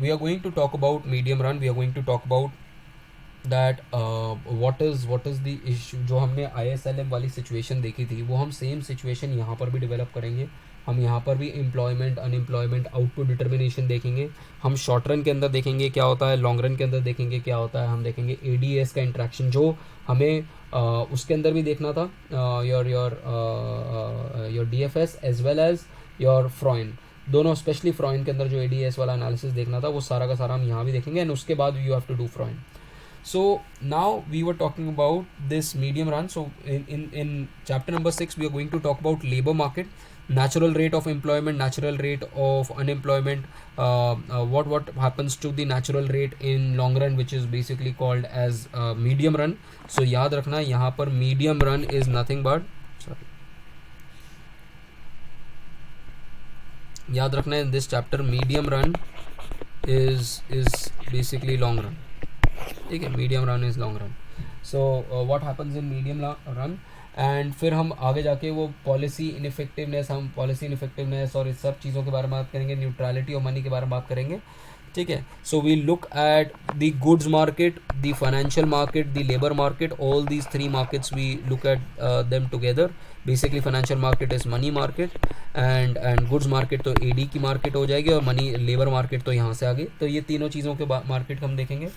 we are going to talk about medium run. We are going to talk about that what is the issue. जो हमने ISLM वाली situation देखी थी वो हम सेम सिचुएशन यहाँ पर भी डेवलप करेंगे. हम यहाँ पर भी एम्प्लॉयमेंट अनएम्प्लॉयमेंट आउटपुट डिटर्मिनेशन देखेंगे. हम शॉर्ट रन के अंदर देखेंगे क्या होता है, लॉन्ग रन के अंदर देखेंगे क्या होता है. हम देखेंगे ADS का इंट्रैक्शन जो हमें उसके अंदर भी देखना था, your DFS as well as your फ्रॉइन दोनों. स्पेशली फ्रॉइन के अंदर जो ADS वाला एनालिसिस देखना था वो सारा का सारा हम यहाँ भी देखेंगे. एंड उसके बाद यू हैव टू डू फ्रॉइन. So now we were talking about this medium run. So in chapter number 6 we are going to talk about labor market, natural rate of employment, natural rate of unemployment, what happens to the natural rate in long run, which is basically called as medium run. So याद रखना यहाँ पर medium run is nothing but, sorry, याद रखना in this chapter medium run is basically long run. ठीक है, medium run is long run. So what happens in medium run. And फिर हम आगे जाके वो पॉलिसी इनफेक्टिवनेस और इस सब चीज़ों के बारे में बात करेंगे. न्यूट्रलिटी ऑफ मनी के बारे में बात करेंगे. ठीक है. So we look at the goods market, the financial market, the labour market. All these three markets we look at them together. Basically financial market is money market and goods market तो AD की market हो जाएगी और money labour market तो यहाँ से आगे. तो ये तीनों चीज़ों के मार्केट हम देखेंगे.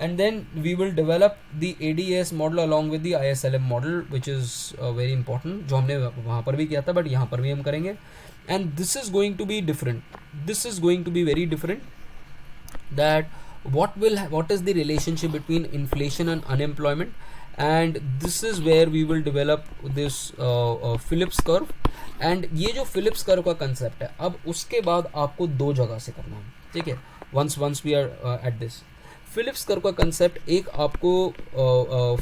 And then we will develop the ADS model along with the ISLM model, which is very important, जो हमने वहाँ पर भी किया था but यहाँ पर भी हम करेंगे. And this is going to be different. This is going to be very different. That what is the relationship between inflation and unemployment, and this is where we will develop this Phillips curve. And ये जो Phillips curve का concept है, अब उसके बाद आपको दो जगह से करना है. ठीक है. Once we are at this Phillips curve का कंसेप्ट, एक आपको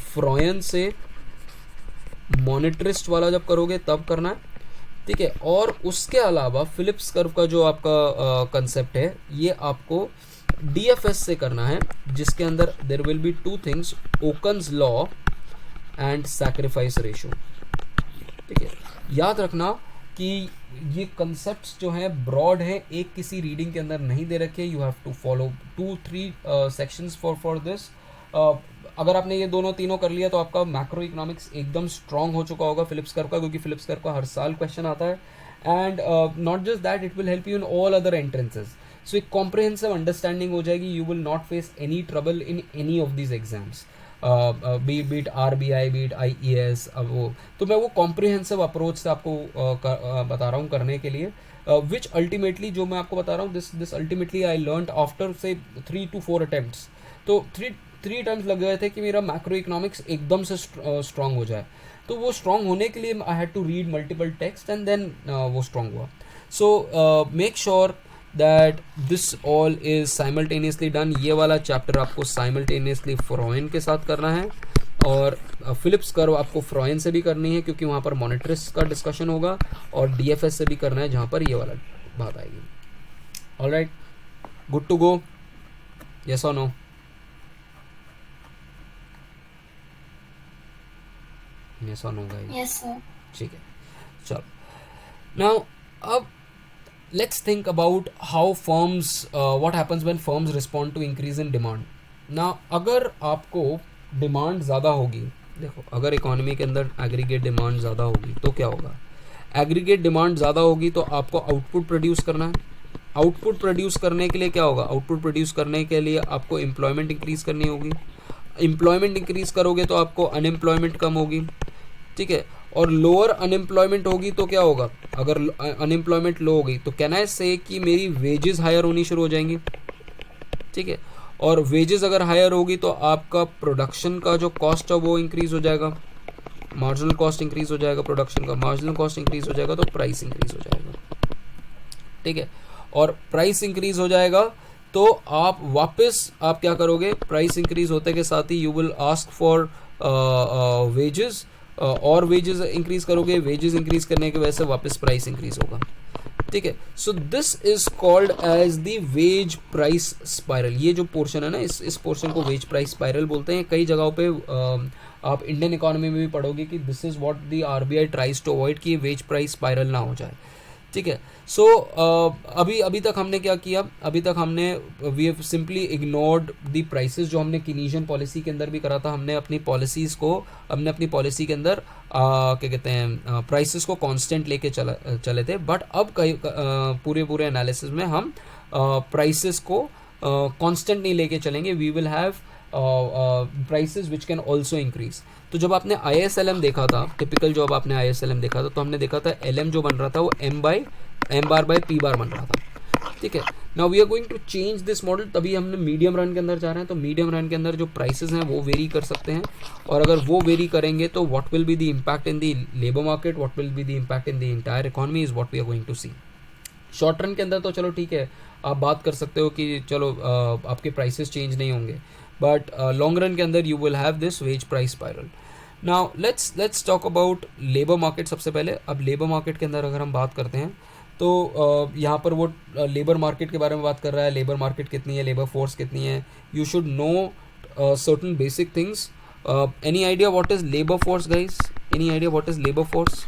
फ्रॉयन से मॉनेटरिस्ट वाला जब करोगे तब करना है. ठीक है. और उसके अलावा फिलिप्स कर्व का जो आपका कंसेप्ट है ये आपको DFS से करना है, जिसके अंदर there will be two things, Okun's law and sacrifice ratio. ठीक है. याद रखना कि ये कंसेप्ट्स जो हैं ब्रॉड हैं, एक किसी रीडिंग के अंदर नहीं दे रखे. You have to follow 2-3 sections for this. अगर आपने ये दोनों तीनों कर लिया तो आपका मैक्रो इकोनॉमिक्स एकदम स्ट्रांग हो चुका होगा फिलिप्स कर्व का, क्योंकि फिलिप्स कर्व का हर साल क्वेश्चन आता है. And not just that, it will help you in all other entrances. So एक कॉम्प्रिहेंसिव अंडरस्टैंडिंग हो जाएगी. You will not face any trouble in any of these exams, beat RBI, beat IES. अब वो तो मैं वो कॉम्प्रिहेंसिव अप्रोच से आपको बता रहा हूँ करने के लिए, विच अल्टीमेटली जो मैं आपको बता रहा हूँ, this ultimately I learned after से 3 to 4 अटैम्प्ट्स. तो थ्री टाइम्स लग गए थे कि मेरा मैक्रो इकोनॉमिक्स एकदम से स्ट्रांग हो जाए. तो वो स्ट्रांग होने के लिए I had to read multiple text and then वो स्ट्रांग हुआ. So make sure that this all is simultaneously done. ये वाला चैप्टर आपको simultaneously फ्रॉयन के साथ करना है, और फिलिप्स कर्व आपको फ्रॉयन से भी करनी है क्योंकि वहाँ पर मॉनेटरिस्ट का डिस्कशन होगा, और DFS से भी करना है जहाँ पर ये वाला बात आएगी. Alright, good to go, yes और नो? यस और नो गाइस? Yes sir. ठीक है. चलो, नाउ अब let's think about how firms, what happens when firms respond to increase in demand. Now अगर आपको डिमांड ज़्यादा होगी, देखो अगर इकोनॉमी के अंदर एग्रीगेट डिमांड ज़्यादा होगी तो क्या होगा. एग्रीगेट डिमांड ज़्यादा होगी तो आपको आउटपुट प्रोड्यूस करना है. आउटपुट प्रोड्यूस करने के लिए क्या होगा, आउटपुट प्रोड्यूस करने के लिए आपको एम्प्लॉयमेंट इंक्रीज़ करनी होगी. एम्प्लॉयमेंट इंक्रीज़ करोगे तो आपको अनएम्प्लॉयमेंट कम होगी. ठीक है. और लोअर अनएम्प्लॉयमेंट होगी तो क्या होगा, अगर अनएम्प्लॉयमेंट लो होगी तो कैन आई से कि मेरी वेजेस हायर होनी शुरू हो जाएंगी. ठीक है. और वेजेस अगर हायर होगी तो आपका प्रोडक्शन का जो कॉस्ट है वो इंक्रीज़ हो जाएगा, मार्जिनल कॉस्ट इंक्रीज़ हो जाएगा, प्रोडक्शन का मार्जिनल कॉस्ट इंक्रीज़ हो जाएगा तो प्राइस इंक्रीज़ हो जाएगा. ठीक है. और प्राइस इंक्रीज़ हो जाएगा तो आप वापस आप क्या करोगे, प्राइस इंक्रीज़ होते के साथ ही you will ask for wages, और वेजेस इंक्रीज़ करोगे, वेजेस इंक्रीज़ करने की वजह से वापस प्राइस इंक्रीज़ होगा. ठीक है. So this is called as the wage price spiral. ये जो पोर्शन है ना, इस पोर्शन को वेज प्राइस स्पाइरल बोलते हैं. कई जगहों पे आप इंडियन इकोनॉमी में भी पढ़ोगे कि this is what the RBI tries to avoid, कि वेज प्राइस स्पाइरल ना हो जाए. ठीक है। सो अभी तक हमने क्या किया, अभी तक हमने we have simply ignored the prices, जो हमने कीनीशियन पॉलिसी के अंदर भी करा था। हमने अपनी पॉलिसीज़ को, हमने अपनी पॉलिसी के अंदर क्या कहते हैं प्राइसेस को कांस्टेंट लेके चले थे। बट अब कई पूरे एनालिसिस में हम प्राइसेस को कांस्टेंट नहीं लेके चलेंगे। We will have prices which can also increase. तो जब आपने ISLM देखा था, टिपिकल जब आपने ISLM देखा था, तो हमने देखा था LM जो बन रहा था वो M bar by P bar बन रहा था, ठीक है। Now we are going to change this model, तभी हमने मीडियम रन के अंदर जा रहे हैं। तो मीडियम रन के अंदर जो प्राइसेस हैं वो वेरी कर सकते हैं, और अगर वो वेरी करेंगे तो what will be the impact in the labour market, what will be the impact in the entire economy is what we are going to see. Short run के अंदर तो चलो ठीक है, आप बात कर सकते हो कि चलो आपके प्राइसेस चेंज नहीं होंगे, बट लॉन्ग रन के अंदर you will have this wage price spiral. Now let's talk about labour market सबसे पहले। अब लेबर मार्केट के अंदर अगर हम बात करते हैं तो यहाँ पर वो लेबर मार्केट के बारे में बात कर रहा है, लेबर मार्केट कितनी है, लेबर फोर्स कितनी है। You should know certain basic things. Any idea what is labour force guys? Any idea what is labour force?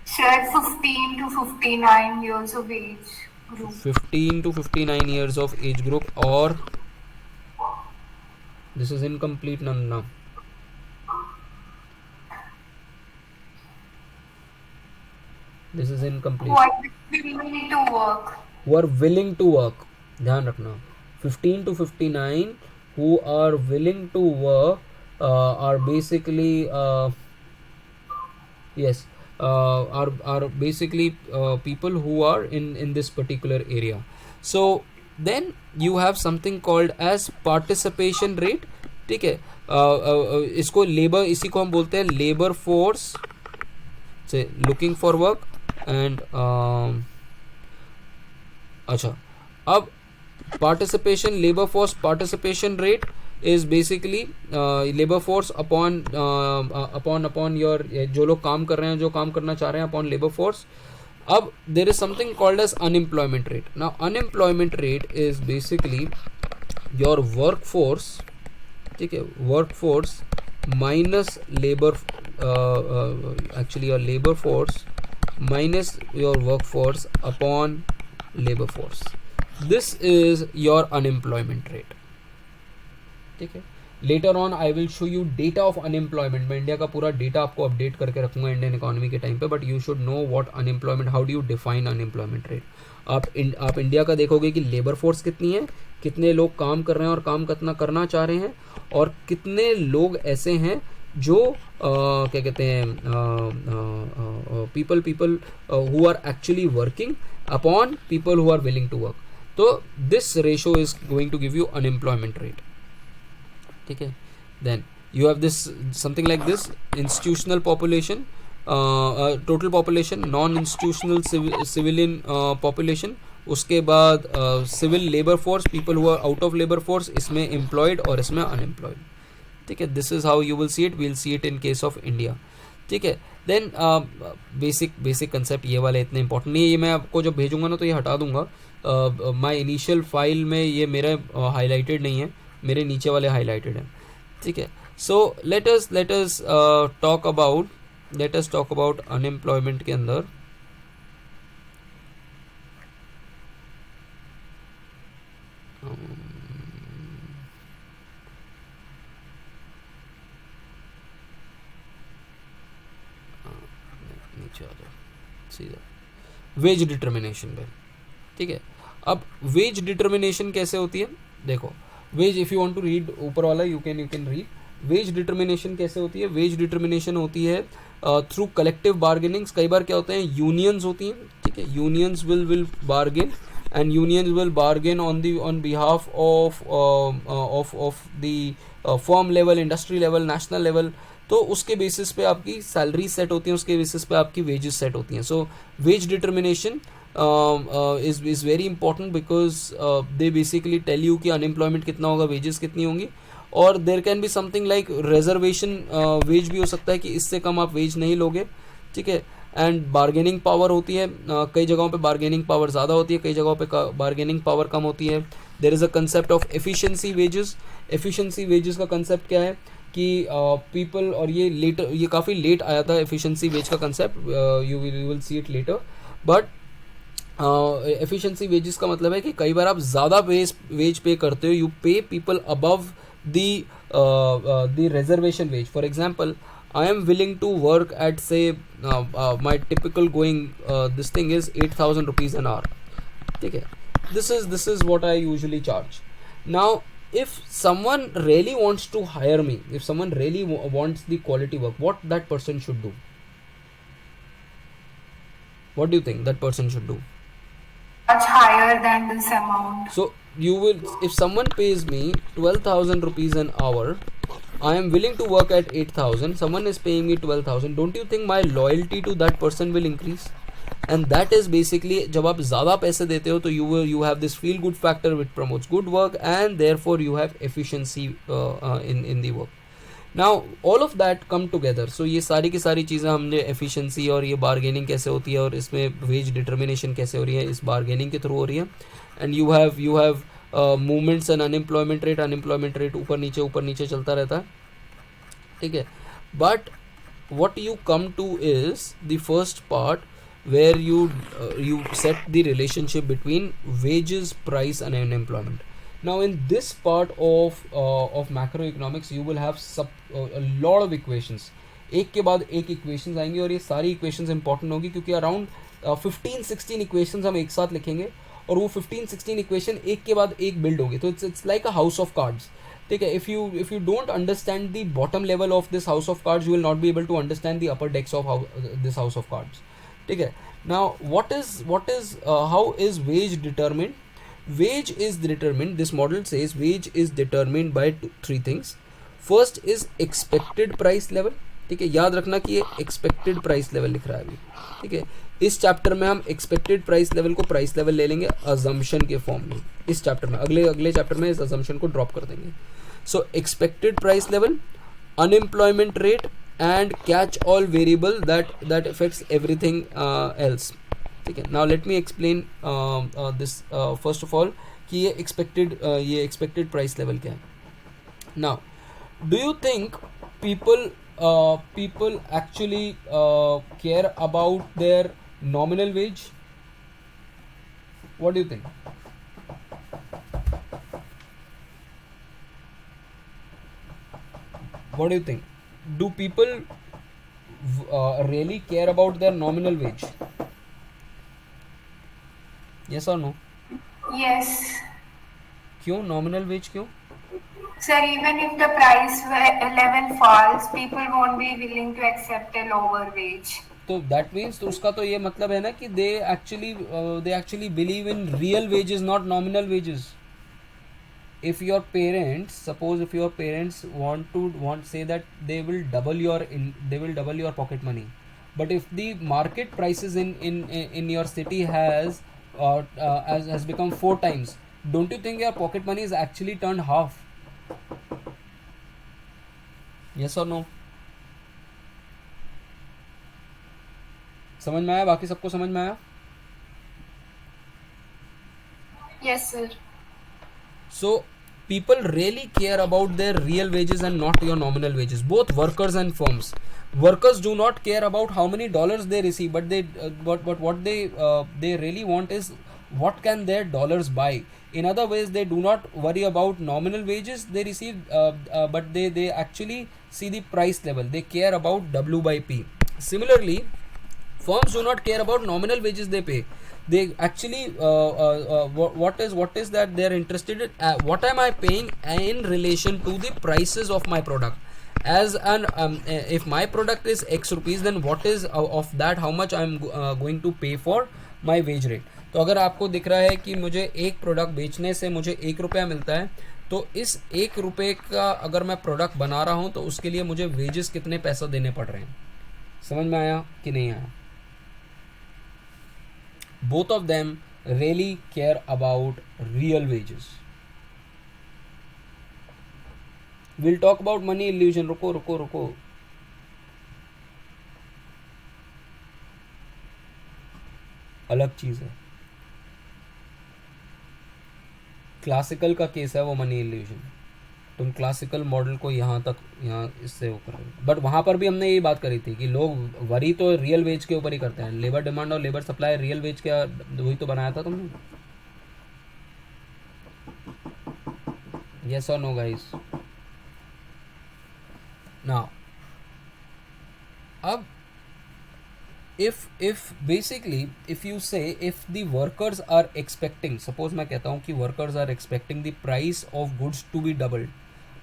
Shared 15 to 59 years of age group. 15 to 59 years of age group, or this is incomplete Nanda. This is incomplete. Who are willing to work. Who are willing to work. ध्यान रखना 15 to 59 who are willing to work are basically yes are basically people who are in this particular area. So then you have something called as participation rate, ठीक है। इसको labour, इसी को हम बोलते हैं लेबर फोर्स से लुकिंग फॉर वर्क एंड अच्छा, अब participation, labour force participation rate is basically labor force upon your जो लोग काम कर रहे हैं, जो काम करना चाह रहे हैं, upon labor force. अब there is something called as unemployment rate. Now unemployment rate is basically your workforce, ठीक है, workforce minus labor actually your labor force minus your workforce upon labor force. This is your unemployment rate, ठीक है। Later on I will show you data of unemployment. मैं India का पूरा data आपको update करके रखूंगा इंडियन इकोनॉमी के time पे, but you should know what unemployment, how do you define unemployment rate. आप इंडिया का देखोगे कि लेबर फोर्स कितनी है, कितने लोग काम कर रहे हैं और काम कितना करना चाह रहे हैं, और कितने लोग ऐसे हैं जो क्या कहते हैं people who are actually working upon people who are willing to work. तो this ratio is going to give you unemployment rate, ठीक है। Then you have this something like this institutional population, total population, non institutional civilian population, उसके बाद civil labour force, people who are out of labour force, इसमें employed और इसमें unemployed, ठीक है। This is how you will see it, we will see it in case of India, ठीक है। Then basic concept ये वाले इतने इंपॉर्टेंट नहीं है, ये मैं आपको जब भेजूंगा ना तो ये हटा दूंगा। माई इनिशियल फाइल में ये मेरा हाईलाइटेड नहीं है, मेरे नीचे वाले हाईलाइटेड हैं, ठीक है। So let us talk about unemployment के अंदर नीचे आ जाओ सीधा वेज डिटर्मिनेशन पे, ठीक है। अब वेज डिटर्मिनेशन कैसे होती है, देखो wage, if you want to read ऊपर वाला you can read. Wage determination कैसे होती है? वेज डिटर्मिनेशन होती है थ्रू कलेक्टिव बार्गेनिंग्स। कई बार क्या होते हैं, यूनियंस होती हैं, ठीक है। Unions will bargain and unions will bargain on behalf of the firm level, industry level, national level. तो उसके बेसिस पे आपकी सैलरी सेट होती है, उसके बेसिस पे आपकी वेजेस सेट होती हैं। So wage determination is very important because they basically tell you कि अनएम्प्लॉयमेंट कितना होगा, वेजेस कितनी होंगी, और there can be something like reservation wage भी हो सकता है कि इससे कम आप वेज नहीं लोगे, ठीक है। एंड बार्गेनिंग पावर होती है, कई जगहों पे बार्गेनिंग पावर ज़्यादा होती है, कई जगहों पे बार्गेनिंग पावर कम होती है। There is a concept of efficiency wages. Efficiency wages का कंसेप्ट क्या है कि पीपल, और ये काफ़ी लेट आया था एफिशिएंसी वेज का concept, you will see it later, but efficiency wages का मतलब है कि कई बार आप ज़्यादा वेज पे करते हो, you pay people above the reservation wage. For example, I am willing to work at say my typical going this thing is 8,000 rupees an hour. ठीक है, this is what I usually charge. Now if someone really wants to hire me, if someone really wants the quality work, what that person should do? What do you think that person should do? Much higher than this amount. So you will, if someone pays me 12,000 rupees an hour, I am willing to work at 8,000, someone is paying me 12,000, don't you think my loyalty to that person will increase? And that is basically, जब आप ज़्यादा पैसे देते हो तो you have this feel good factor which promotes good work, and therefore you have efficiency in the work. Now all of that come together. So ये सारी की सारी चीज़ें हमने एफिशिएंसी और ये बारगेनिंग कैसे होती है और इसमें वेज डिटर्मिनेशन कैसे हो रही है, इस बारगेनिंग के थ्रू हो रही है. And you have movements and unemployment rate ऊपर नीचे चलता रहता है. ठीक है, but what you come to is the first part where you set the relationship between wages, price and unemployment. Now in this part of macroeconomics you will have a lot of equations. एक के बाद एक equations आएंगी और ये सारी equations important होगी क्योंकि अराउंड 15-16 इक्वेशंस हम एक साथ लिखेंगे और वो 15-16 इक्वेशन एक के बाद एक बिल्ड होगी. तो it's like a house of cards. ठीक है, if you don't understand the bottom level of this house of cards, you will not be able to understand the upper decks of this house of cards. ठीक है, now how is wage determined? Wage is determined, this model says wage is determined by three things. First is expected price level. ठीक है, याद रखना कि ये expected price level लिख रहा है अभी. ठीक है, इस चैप्टर में हम एक्सपेक्टेड प्राइस लेवल को प्राइस लेवल ले लेंगे अजम्पशन के फॉर्म में. इस चैप्टर में अगले चैप्टर में इस अजम्पशन को ड्रॉप कर देंगे. So expected price level, unemployment rate and catch all variable that affects everything else. ठीक है, now let me explain this first of all कि ये expected price level क्या है. Now do you think people actually care about their nominal wage? What do you think? What do you think? Do people really care about their nominal wage? Yes or no? Yes. क्यों nominal wage क्यों? Sir, even if the price level falls, people won't be willing to accept a lower wage. तो that means तो उसका तो ये मतलब है ना कि they actually believe in real wages, not nominal wages. If your parents want say that they will double your pocket money, but if the market prices in your city has become 4 times, don't you think your pocket money is actually turned half? Yes or no? समझ में आया? बाकी सबको समझ में आया? Yes, sir. So people really care about their real wages and not your nominal wages, both workers and firms. Workers do not care about how many dollars they receive, but what they really want is what can their dollars buy. In other ways, they do not worry about nominal wages they receive, but they actually see the price level. They care about W by P. Similarly, firms do not care about nominal wages they pay. They actually what is that they are interested in, what am I paying in relation to the prices of my product. As an if my product is X rupees, then what is of that how much I am going to pay for my wage rate. तो अगर आपको दिख रहा है कि मुझे एक product बेचने से मुझे 1 रुपया मिलता है, तो इस 1 रुपये का अगर मैं प्रोडक्ट बना रहा हूँ तो उसके लिए मुझे वेजेस कितने पैसा देने पड़ रहे हैं. समझ में आया कि नहीं आया? Both of them really care about real wages. We'll talk about money illusion. रुको. अलग चीज है. क्लासिकल का केस है वो मनी इल्यूजन. तुम क्लासिकल मॉडल को यहाँ तक यहाँ इससे वो कर रहे हो, बट वहाँ पर भी हमने यही बात करी थी कि लोग वरी तो रियल वेज के ऊपर ही करते हैं, लेबर डिमांड और लेबर सप्लाई रियल वेज का वही तो बनाया था तुमने। यस और नो गाइस। नाउ अब if basically if you say if the workers are expecting, suppose मैं कहता हूँ कि workers are expecting the price of goods to be doubled,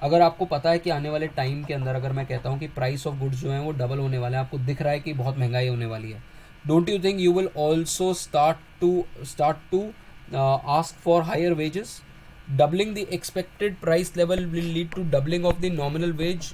अगर आपको पता है कि आने वाले टाइम के अंदर अगर मैं कहता हूँ कि प्राइस ऑफ गुड्स जो है वो डबल होने वाले हैं, आपको दिख रहा है कि बहुत महंगाई होने वाली है, don't you think you will also start to ask for higher wages? Doubling the expected price level will lead to doubling of the nominal wage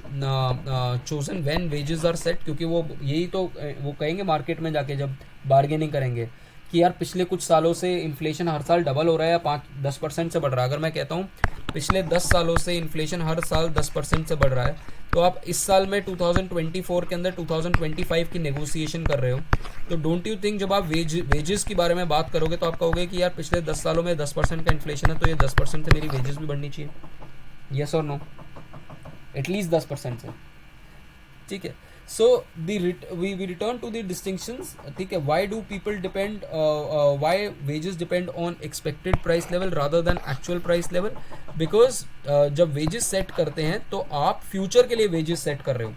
chosen when wages are set, क्योंकि वो यही तो वो कहेंगे मार्केट में जाके जब bargaining करेंगे कि यार पिछले कुछ सालों से इन्फ्लेशन हर साल डबल हो रहा है या 5-10% से बढ़ रहा है। अगर मैं कहता हूँ पिछले 10 सालों से इन्फ्लेशन हर साल 10% से बढ़ रहा है, तो आप इस साल में 2024 के अंदर 2025 की नेगोशिएशन कर रहे हो, तो डोंट यू थिंक जब आप वेजेस के बारे में बात करोगे तो आप कहोगे कि यार पिछले 10 सालों में 10% का इन्फ्लेशन है, तो ये 10% से मेरी वेजेस भी बढ़नी चाहिए? यस और नो? एटलीस्ट 10% से, ठीक है। सो we return to the distinctions, ठीक है। why do people depend why wages depend on expected price level rather than actual price level? because जब wages set करते हैं तो आप फ्यूचर के लिए wages set कर रहे हो।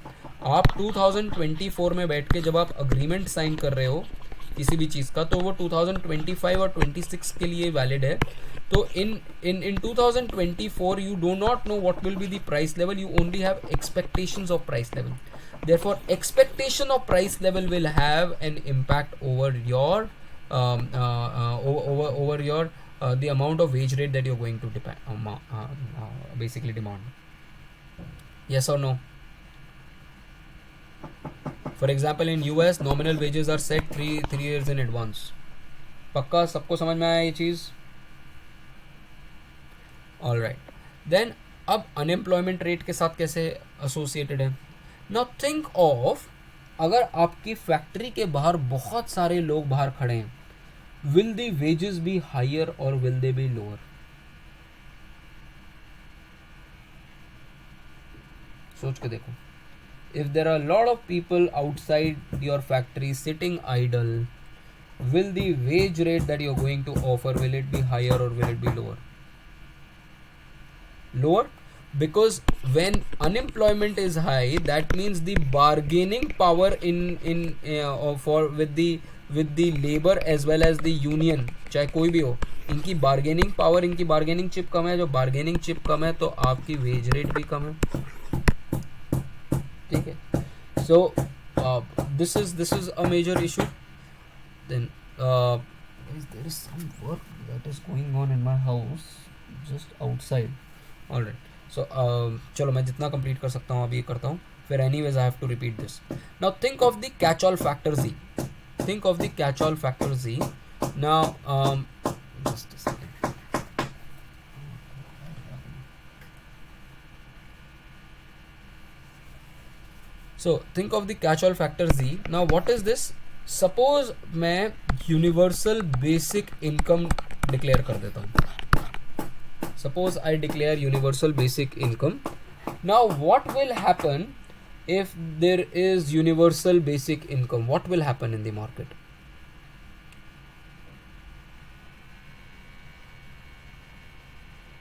आप 2024 में बैठ के जब आप अग्रीमेंट साइन कर रहे हो किसी भी चीज़ का, तो वो 2025 और 26 के लिए वैलिड है। तो in 2024 you do not know what will be the price level, you only have expectations of price level. Therefore expectation of price level will have an impact over your over your the amount of wage rate that you're going to basically demand. Yes or no? For example, in US nominal wages are set 3 years in advance. पक्का सबको समझ में आया ये चीज़? All right. Then अब unemployment rate के साथ कैसे एसोसिएटेड है? नाउ थिंक ऑफ, अगर आपकी फैक्ट्री के बाहर बहुत सारे लोग बाहर खड़े हैं, will the wages be higher और विल दे बी लोअर? सोच के देखो। If there are lot of people outside your factory sitting idle, will the wage rate that you're going to offer, will it be higher or will it be lower? Lower, because when unemployment is high, that means the bargaining power with the labor as well as the union, चाहे कोई भी हो, इनकी bargaining power, इनकी bargaining chip कम है। जो bargaining chip कम है तो आपकी wage rate भी कम है, ठीक है। So this is a major issue. Then there is some work that is going on in my house just outside. All right, so चलो मैं जितना complete कर सकता हूँ अभी करता हूँ, फिर anyways I have to repeat this. Now think of the catch-all factor Z. Think of the catch-all factor Z. Now just a second. So think of the catch-all factor Z. Now what is this? Suppose मैं universal basic income declare कर देता हूँ। Suppose I declare universal basic income. Now what will happen if there is universal basic income? What will happen in the market?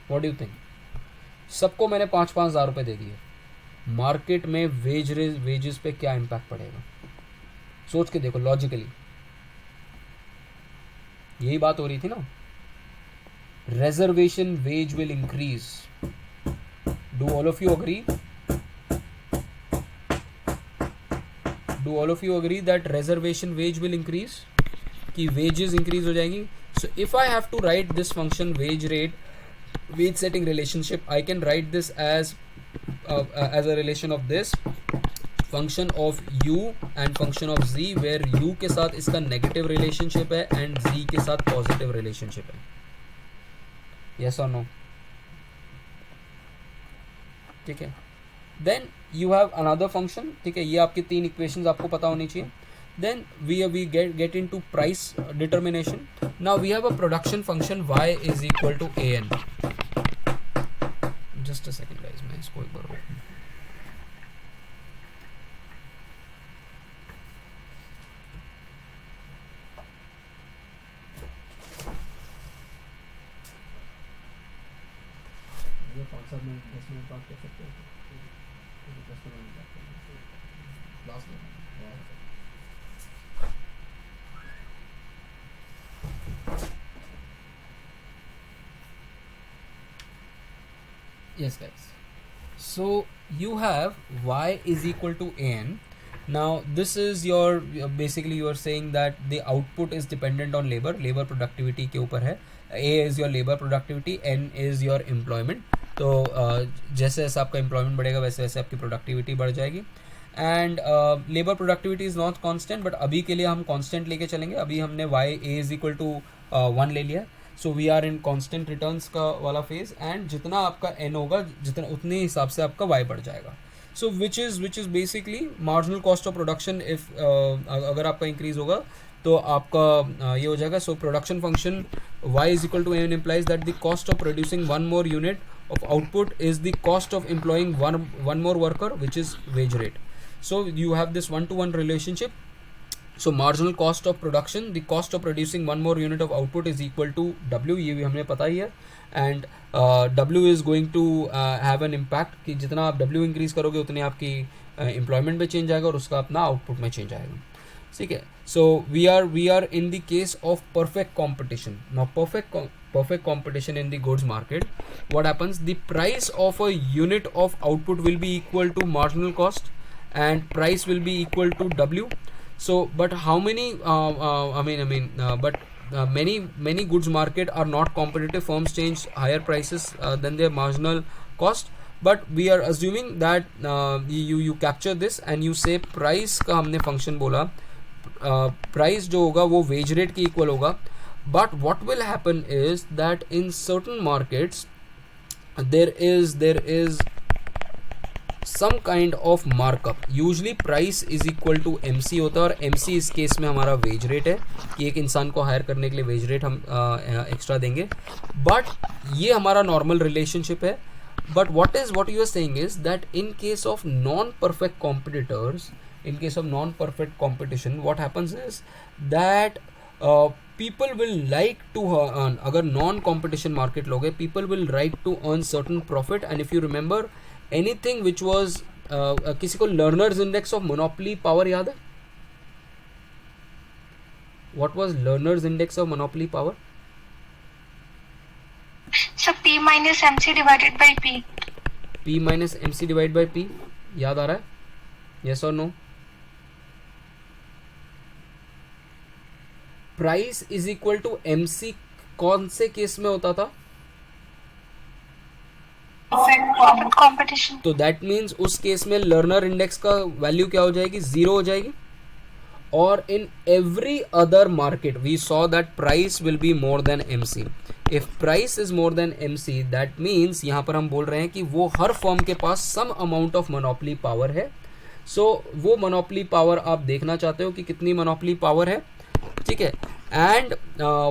What do you think? सबको मैंने 5-5 हज़ार रुपये दे दिए, market में wages पे क्या इम्पैक्ट पड़ेगा? सोच के देखो लॉजिकली, यही बात हो रही थी ना। Reservation wage will increase. Do all of you agree? Do all of you agree that reservation wage will increase? कि वेजेस इंक्रीज हो जाएंगी। So if I have to write this function wage rate, wage setting relationship, I can write this as a relation of this function of u and function of z, where u के साथ इसका negative relationship है and z के साथ positive relationship है। Yes और no? ठीक है। Then you have another function, ठीक है। ये आपकी 3 इक्वेशंस आपको पता होनी चाहिए। Then we get into price determination. Now we have a production function y is equal to an. Just a second guys, मैं इसको एक बार रोकूं. ये 5-7 मिनट 10 मिनट बात कर सकते हैं. 10 मिनट बात करेंगे लास्ट में. Yes guys, so you have y is equal to an. Now this is your basically you are saying that the output is dependent on labor productivity के ऊपर है. A is your labor productivity, n is your employment. तो जैसे जैसे आपका employment बढ़ेगा वैसे वैसे आपकी productivity बढ़ जाएगी. And labour productivity is not constant, but अभी के लिए हम कांस्टेंट लेके चलेंगे. अभी हमने y a is equal to 1 ले लिया. So we are in constant returns का वाला फेज, एंड जितना आपका n होगा जितना उतने हिसाब से आपका y बढ़ जाएगा. So which is basically marginal cost of production. If अगर आपका इंक्रीज होगा तो आपका ये हो जाएगा. So production function y is equal to n employees that the cost of producing one more unit of output is the cost of employing one more worker, which is wage rate. So you have this one-to-one relationship. So marginal cost of production, the cost of producing one more unit of output is equal to W. ये भी हमने पता ही है. And W is going to have an impact कि जितना आप W increase करोगे उतनी आपकी employment में change आएगा और उसका अपना output में change आएगा. ठीक है. So we are in the case of perfect competition. Now perfect competition in the goods market, what happens? The price of a unit of output will be equal to marginal cost, and price will be equal to W. So but how many many goods market are not competitive. Firms change higher prices than their marginal cost. But we are assuming that you capture this and you say price का हमने function बोला. Price जो होगा वो wage rate के equal होगा. But what will happen is that in certain markets there is some kind of markup. Usually price is equal to MC होता है, और MC इस केस में हमारा वेज रेट है कि एक इंसान को हायर करने के लिए वेज रेट हम एक्स्ट्रा देंगे. बट ये हमारा नॉर्मल रिलेशनशिप है. But what you are saying is that in case of non-perfect competitors, in case of non-perfect competition, what happens is that people will like to earn. अगर non-competition market लोगे, people will like to earn certain profit. And if you remember anything which was किसी को learners index of monopoly power याद है? What was learners index of monopoly power? So P minus MC divided by P. P minus MC divided by P याद आ रहा है? Yes or no? Price is equal to MC कौन से case में होता था? कंपटीशन. तो दैट मीन्स उस केस में लर्नर इंडेक्स का वैल्यू क्या हो जाएगी? 0 हो जाएगी. और in every other market we saw that price will be more than MC. If price is more than MC, that means यहाँ पर हम बोल रहे हैं कि वो हर फर्म के पास some amount of monopoly power है. सो वो मोनोपोली पावर आप देखना चाहते हो कि कितनी मोनोपोली पावर है. ठीक है. And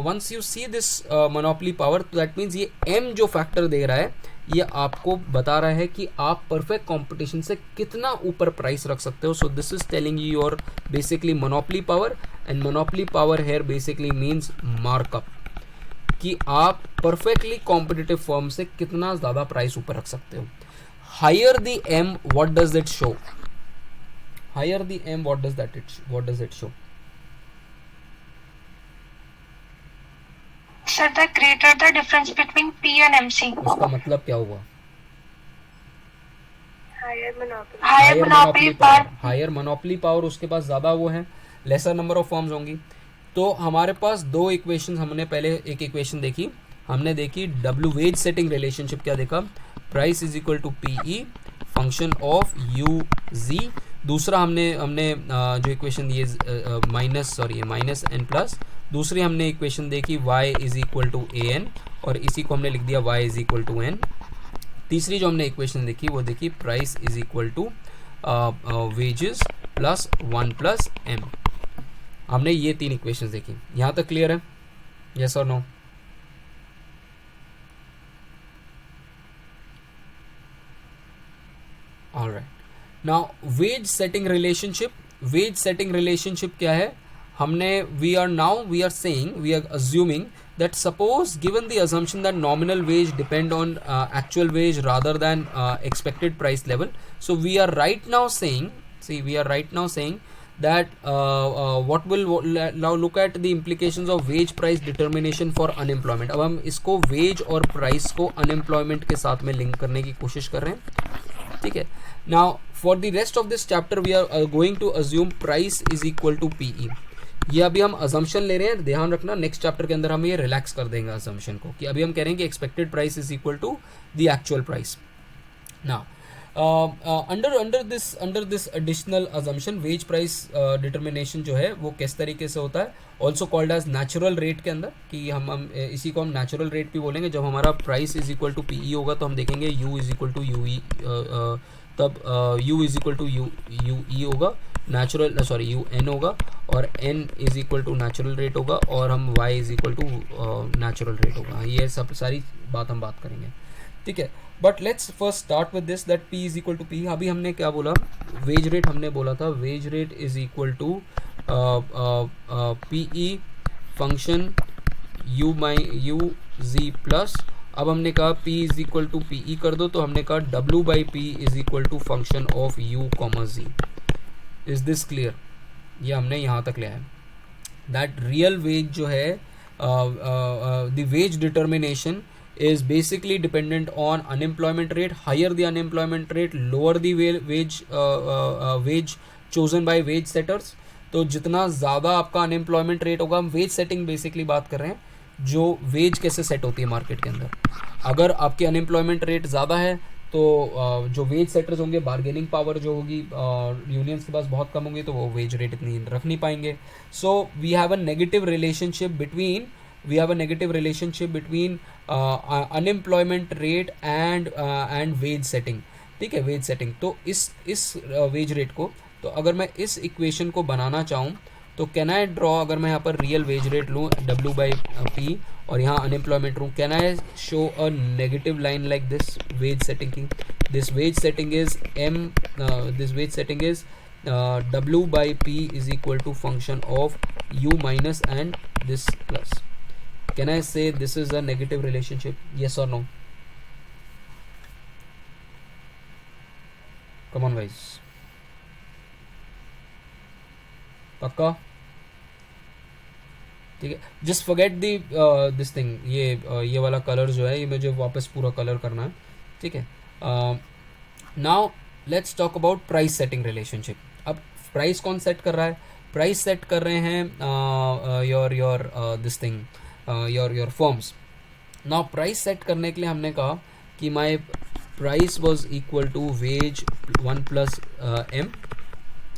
once you see this monopoly power, that means ये M जो फैक्टर दे रहा है ये आपको बता रहा है कि आप परफेक्ट कंपटीशन से कितना ऊपर प्राइस रख सकते हो. So this is telling you your basically monopoly power. And monopoly power here basically means markup, कि आप परफेक्टली कॉम्पिटिटिव फर्म से कितना ज़्यादा प्राइस ऊपर रख सकते हो. Higher the M, what does it show? Higher the M, what does it show? Sir, the greater the difference between P and MC. उसका मतलब क्या हुआ? Higher monopoly power. Higher monopoly power उसके पास ज़्यादा वो है, लेसर नंबर ऑफ फर्म्स होंगी. तो हमारे पास दो इक्वेशन, हमने पहले एक इक्वेशन देखी, हमने देखी W वेज सेटिंग रिलेशनशिप. क्या देखा? Price is equal to PE function of UZ. दूसरा हमने जो इक्वेशन दी माइनस n प्लस. दूसरी हमने इक्वेशन देखी y is equal to AN, और इसी को हमने लिख दिया y is equal to n. तीसरी जो हमने इक्वेशन देखी वो देखी price is equal to wages plus 1 plus M. हमने ये 3 इक्वेशंस देखी. यहाँ तक क्लियर है? यस और no? Alright, now wage setting relationship क्या है? हमने we are saying, we are assuming that suppose given the assumption that nominal wage depend on actual wage rather than expected price level, so we are right now saying that what will now look at the implications of wage price determination for unemployment. अब हम इसको wage और price को unemployment के साथ में link करने की कोशिश कर रहे हैं, ठीक है. Now for the rest of this chapter we are going to assume price is equal to PE. ये अभी हम अजम्पशन ले रहे हैं, ध्यान रखना नेक्स्ट चैप्टर के अंदर हम ये रिलैक्स कर देंगे अजम्पशन को, कि अभी हम कह रहे हैं कि expected price is equal to the actual price. Now under this additional assumption wage price determination जो है वो किस तरीके से होता है, also called as natural rate के अंदर, कि हम इसी को हम नेचुरल रेट भी बोलेंगे. जब हमारा price is equal to P E होगा तो हम देखेंगे U is equal to U E, तब u is equal to U E होगा, नेचुरल यू एन होगा, और n is equal to natural rate होगा, और हम y is equal to natural rate होगा. ये सब सारी बात करेंगे, ठीक है. But let's first start with this that p is equal to p. अभी हमने क्या बोला, वेज रेट हमने बोला था, wage rate is equal to P E function u z plus. अब हमने कहा p is equal to P E कर दो, तो हमने कहा w by P is equal to function of u comma z. Is this clear? ये हमने यहाँ तक लिया है. दैट रियल वेज जो है, the ways determination is basically dependent on unemployment rate. Higher the unemployment rate, lower the wage chosen by wage setters. तो जितना ज़्यादा आपका अनएम्प्लॉयमेंट रेट होगा, हम वेज सेटिंग बेसिकली बात कर रहे हैं, जो वेज कैसे सेट होती है मार्केट के अंदर. अगर आपकी अनएम्प्लॉयमेंट रेट ज़्यादा है तो जो वेज सेटर्स होंगे, बार्गेनिंग पावर जो होगी यूनियंस के पास बहुत कम होंगी, तो वो वेज रेट इतनी रख नहीं पाएंगे. So we have a negative relationship between unemployment rate and wage setting, ठीक है, वेज सेटिंग. तो इस वेज रेट को, तो अगर मैं इस इक्वेशन को बनाना चाहूँ तो कैन आई ड्रॉ, अगर मैं यहाँ पर रियल वेज रेट लूँ w बाई पी और यहाँ अनएम्प्लॉयमेंट लूँ, can I show a negative line like this wage setting की. This wage setting is w by P is equal to function of u minus and this plus. Can I say this is a negative relationship? Yes or no? Come on guys. पक्का? ठीक है. Just forget the this thing. ये वाला colour जो है, ये मुझे वापस पूरा कलर करना है, ठीक है. Now let's talk about price setting relationship. अब प्राइस कौन सेट कर रहा है? प्राइस सेट कर रहे हैं your this thing. Your firms. Now price set करने के लिए हमने कहा कि my price was equal to wage 1 plus M.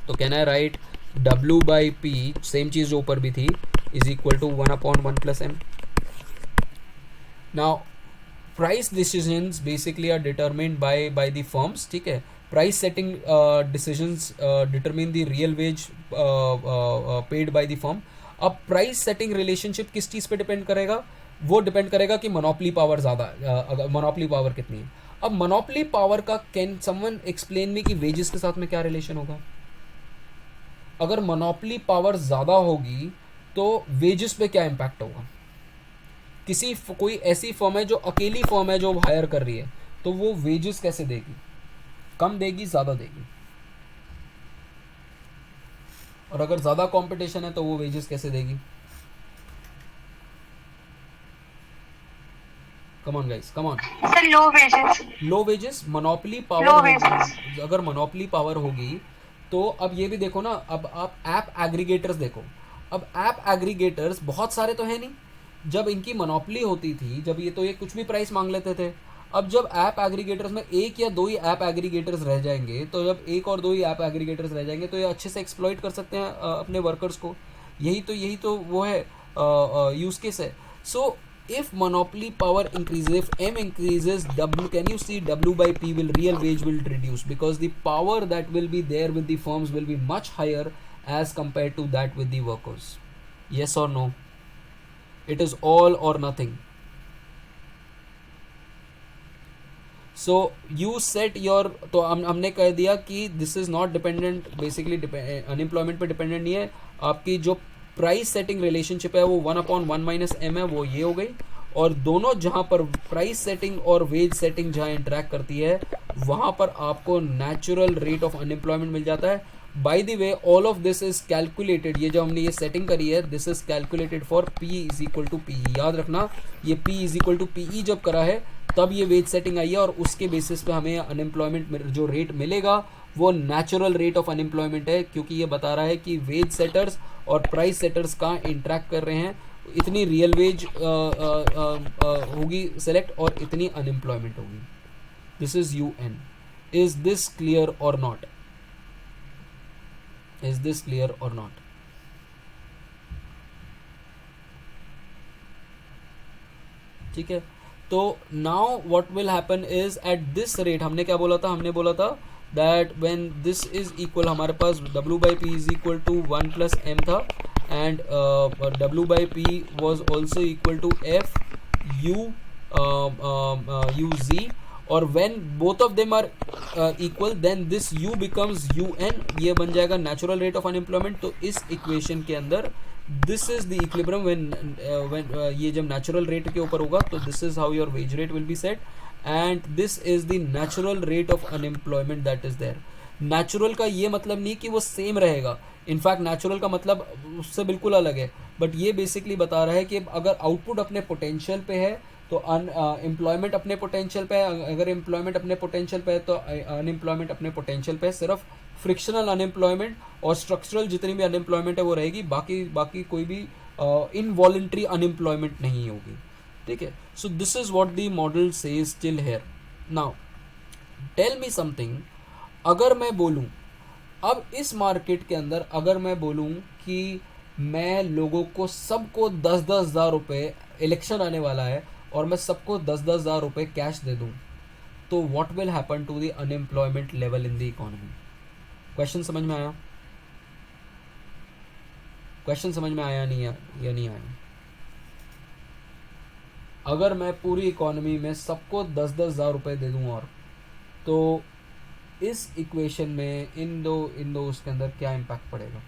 तो can I write w by P, same चीज़ जो ऊपर भी थी, is equal to 1/1 plus M. Now price decisions basically are determined by the firms, ठीक है. Price setting decisions determine the real wage paid by the firm. अब price setting relationship किस चीज़ पे डिपेंड करेगा? वो डिपेंड करेगा कि मोनोपोली पावर मोनोपोली पावर कितनी है. अब मोनोपोली पावर का कैन समवन एक्सप्लेन मी कि वेजेस के साथ में क्या रिलेशन होगा? अगर मोनोपोली पावर ज़्यादा होगी तो वेजेस पे क्या इम्पैक्ट होगा? कोई ऐसी फर्म है जो अकेली फर्म है जो हायर कर रही है, तो वो वेजेस कैसे देगी? कम देगी, ज़्यादा देगी? और अगर ज़्यादा कंपटीशन है तो वो वेजेस कैसे देगी? Come on guys, come on. Low wages. Monopoly power, अगर मोनोपोली पावर होगी तो अब ये भी देखो ना, अब आप ऐप एग्रीगेटर्स देखो. अब ऐप एग्रीगेटर्स बहुत सारे तो है नहीं. जब इनकी मोनोपोली होती थी, जब ये कुछ भी प्राइस मांग लेते थे. अब जब ऐप एग्रीगेटर्स में एक या दो ही ऐप एग्रीगेटर्स रह जाएंगे, तो जब एक और दो ही ऐप एग्रीगेटर्स रह जाएंगे तो ये अच्छे से एक्सप्लॉइट कर सकते हैं अपने वर्कर्स को. यही तो वो है यूज केस है. सो if monopoly power increases, if m increases, w, can you see w by p will, real wage will reduce, because the power that will be there with the firms will be much higher as compared to that with the workers. Yes or no? It is all or nothing. So you set your, तो हमने कह दिया कि this is not dependent, basically unemployment पे dependent नहीं है। आपकी जो प्राइस सेटिंग रिलेशनशिप है वो 1/1 - m है, वो ये हो गई। और दोनों जहाँ पर प्राइस सेटिंग और वेज सेटिंग जहाँ इंटरेक्ट करती है वहाँ पर आपको नेचुरल रेट ऑफ अनएम्प्लॉयमेंट मिल जाता है। By the way all of this is calculated, ये जो हमने ये सेटिंग करी है this is calculated for P is equal to P. याद रखना ये P is equal to P जब करा है तब ये वेज सेटिंग आई है, और उसके बेसिस पे हमें अनएम्प्लॉयमेंट जो रेट मिलेगा वो नेचुरल रेट ऑफ अनएम्प्लॉयमेंट है, क्योंकि ये बता रहा है कि वेज सेटर्स और प्राइस सेटर्स कहाँ इंटरेक्ट कर रहे हैं। इतनी रियल वेज होगी सेलेक्ट और इतनी अनएम्प्लॉयमेंट होगी। This is UN। Is this clear or not? Is this clear or not? ठीक है, तो now what will happen is at this rate, हमने क्या बोला था, हमने बोला था that when this is equal, हमारे पास W/P is equal to 1 + m था, and W/P was also equal to F U Z, और when both of them are equal then this U becomes UN, ये बन जाएगा नेचुरल रेट ऑफ अनएम्प्लॉयमेंट। तो इस equation के अंदर this is the equilibrium when ये जब नेचुरल रेट के ऊपर होगा तो this is how your wage rate will be set, and this is the natural rate of unemployment that is there. Natural का ये मतलब नहीं कि वो सेम रहेगा, इनफैक्ट नेचुरल का मतलब उससे बिल्कुल अलग है, बट ये बेसिकली बता रहा है कि अगर आउटपुट अपने पोटेंशियल पे है तो एम्प्लॉयमेंट अपने पोटेंशियल पे है, अगर एम्प्लॉयमेंट अपने पोटेंशियल पे है तो अनएम्प्लॉयमेंट अपने पोटेंशियल पे है। सिर्फ फ्रिक्शनल अनएम्प्लॉयमेंट और स्ट्रक्चरल जितनी भी अनएम्प्लॉयमेंट है वो रहेगी, बाकी कोई भी इनवॉलंटरी अनएम्प्लॉयमेंट नहीं होगी। ठीक है, so this is what the model says till here. Now tell me something, अगर मैं बोलूं अब इस मार्केट के अंदर, अगर मैं बोलूं कि मैं लोगों को सबको 10-10 हज़ार रुपये, इलेक्शन आने वाला है और मैं सबको 10-10 हज़ार रुपये कैश दे दूं, तो what will happen to the unemployment level in the economy? Question समझ में आया? क्वेश्चन समझ में आया नहीं या नहीं आया? अगर मैं पूरी इकोनॉमी में सबको 10-10 हज़ार रुपये दे दूं, और तो इस इक्वेशन में इन दो उसके अंदर क्या इम्पैक्ट पड़ेगा?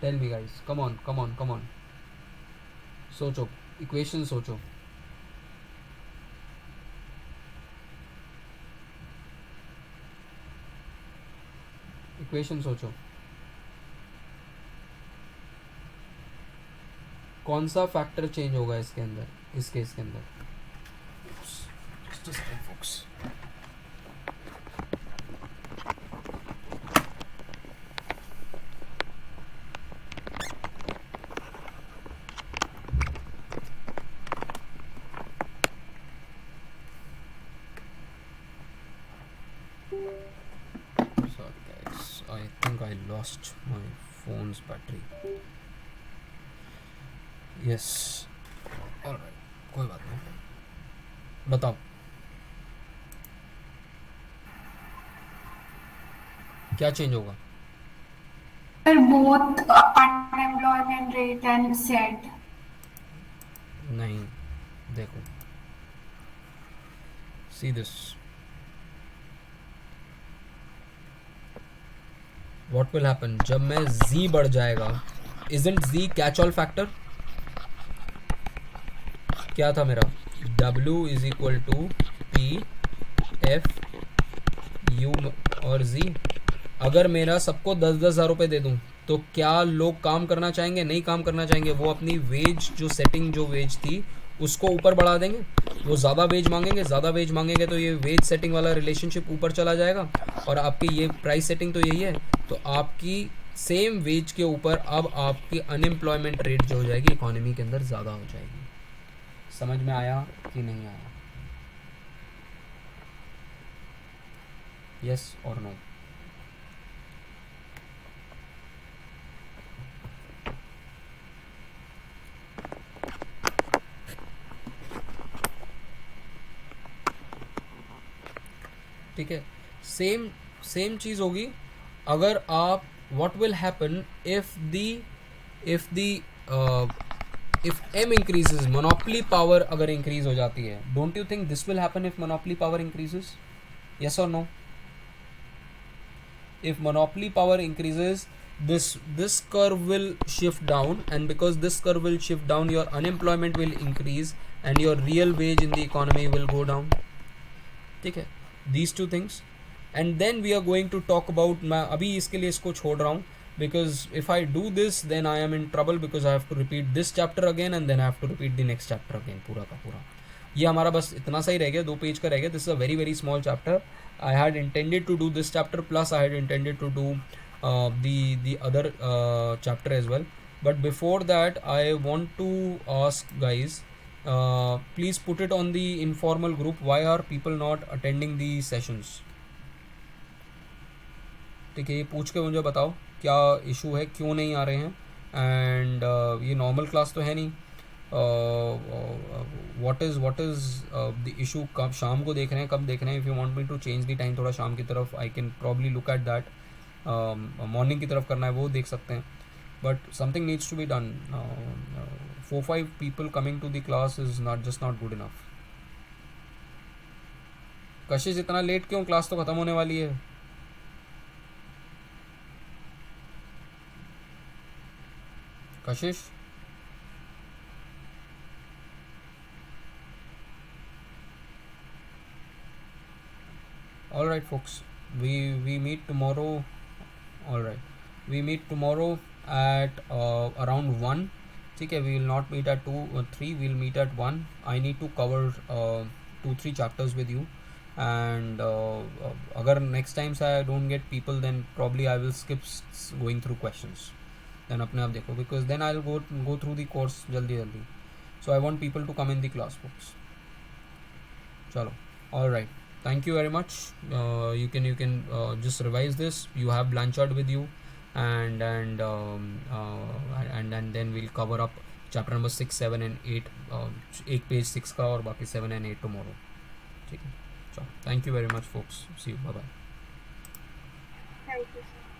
Tell me guys, come on सोचो, इक्वेशन सोचो। इक्वेशन सोचो, कौन सा फैक्टर चेंज होगा इसके अंदर, इस केस के अंदर? Just a second, folks. Sorry guys, I think I lost my phone's battery. Yes, alright, कोई बात नहीं, बताओ क्या चेंज होगा? both unemployment rate and SET. नहीं, देखो, see this, what will happen जब मैं Z बढ़ जाएगा, isn't Z catch all factor? क्या था मेरा? W is equal to P F U और Z। अगर मेरा सबको 10-10 हज़ार रुपये दे दूं तो क्या लोग काम करना चाहेंगे? नहीं काम करना चाहेंगे, वो अपनी वेज जो सेटिंग जो वेज थी उसको ऊपर बढ़ा देंगे, वो ज़्यादा वेज मांगेंगे तो ये वेज सेटिंग वाला रिलेशनशिप ऊपर चला जाएगा, और आपकी ये प्राइस सेटिंग तो यही है, तो आपकी सेम वेज के ऊपर अब आपकी अनएम्प्लॉयमेंट रेट जो हो जाएगी इकोनॉमी के अंदर ज़्यादा हो जाएगी। समझ में आया कि नहीं आया? यस और नो? ठीक है, सेम चीज़ होगी अगर आप, what will happen if the if the if m increases, monopoly power अगर increase हो जाती है, don't you think this will happen if monopoly power increases? Yes or no? If monopoly power increases, this curve will shift down, and because this curve will shift down, your unemployment will increase and your real wage in the economy will go down. ठीक है, these two things. And then we are going to talk about, मैं अभी इसके लिए इसको छोड़ रहा हूँ, because if I do this then I am in trouble, because I have to repeat this chapter again and then I have to repeat the next chapter again पूरा का पूरा. ये हमारा बस इतना सा ही रह गया, 2 पेज का रह गया. This is a very very small chapter. I had intended to do this chapter, plus I had intended to do the other chapter as well. But before that I want to ask guys, please put it on the informal group, why are people not attending the sessions? ठीक है, ये पूछ के मुझे बताओ क्या issue है, क्यों नहीं आ रहे हैं. एंड ये नॉर्मल क्लास तो है नहीं. What is the issue. कब शाम को देख रहे हैं, कब देख रहे हैं? If you want me to change the time थोड़ा शाम की तरफ, I can probably look at that. Morning की तरफ करना है वो देख सकते हैं, but something needs to be done. 4-5 people coming to the class is not good enough. कशिश इतना लेट क्यों, क्लास तो ख़त्म होने वाली है. कशिश, all right folks, we meet tomorrow. All right, we meet tomorrow at around 1. ठीक है, we will not meet at 2 or 3, we will meet at 1. I need to cover 2-3 chapters with you, and अगर next time से I don't get people, then probably I will skip going through questions. then अपने आप देखो, because then I'll go through the course जल्दी. So I want people to come in the class books. चलो, all right, thank you very much. You can just revise this. You have Blanchard with you, and then we'll cover up chapter number 6, 7 and 8. एक page 6 का और बाकी 7 and 8 tomorrow. ठीक है, चलो, thank you very much folks. See you, bye bye. Thank you, sir.